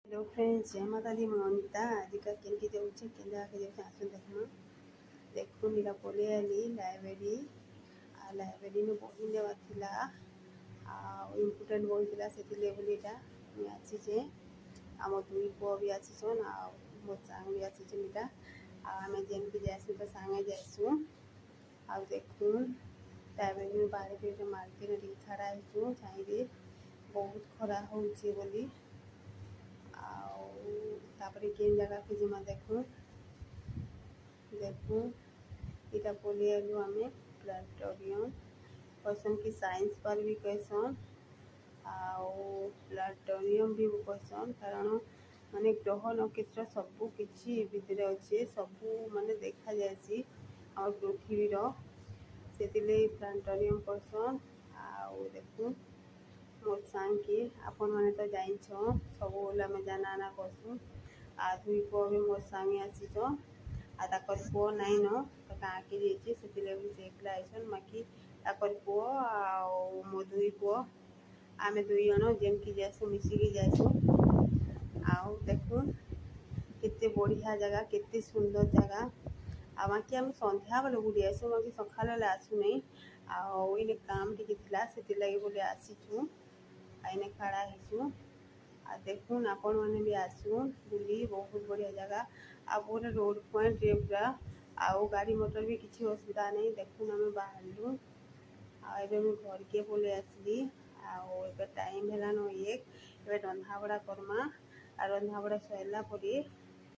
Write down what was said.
Hello friends, जय माता दी। मनिता आज का केनकी जाऊे के आस देखना देखो मेरा पलि आली लाइब्रेरी लाइब्रेरी में बही नेवा थिला इम्पोर्टेंट बही थिला से बोलीटा आसीचे आम दुई पुआ भी आसीछन मो सांग भी आसीछन इटा आम जेन भी जासु तो सांगे जासु आ देखू लाइब्रेरी में बाहर मार्केट खड़ा हो छाई बहुत खरा होची बोली तापरे केन जगह के जिमा देखू देखू इटा बोली आलु आम प्लानेटोरियम कहसन कि साइंस पार्क भी कहसन प्लानेटोरियम भी कहसन कारण माने ग्रह नक्षत्र सबू किछि भितर अच्छे सबू माने देखा जासी और पृथ्वी से प्लानेटोरियम कहसन देखू मोर सांग के आपण मैंने तो जाइन सब आम जाना आना करसु दुई पुआ भी मोर सांगे आसीच आकर पुआ नाइन तो गाँ के जाइए से एकला आईसन बाकी ताकर पुआ मो दुई पुआ आम दुई जन जेन की जासु मिसिकी जासु देखु केते बढ़िया जगह केते सुंदर जगह बाकी आम संध्या बेले बुली आसु बाकी सकाल बेले आसु नहीं आने काम टी से लगे बोले आसीचु आईने खड़ा होइसु देखुन आपण मैंने भी आसुन बुली बहुत बढ़िया जगह पूरा रोड पॉइंट पूरा गाड़ी मोटर भी किसी असुविधा नहीं देखुन आम बाहरलु घर के बोले आसली टाइम है एक रंधा बड़ा करमा रंधा बड़ा सरला पर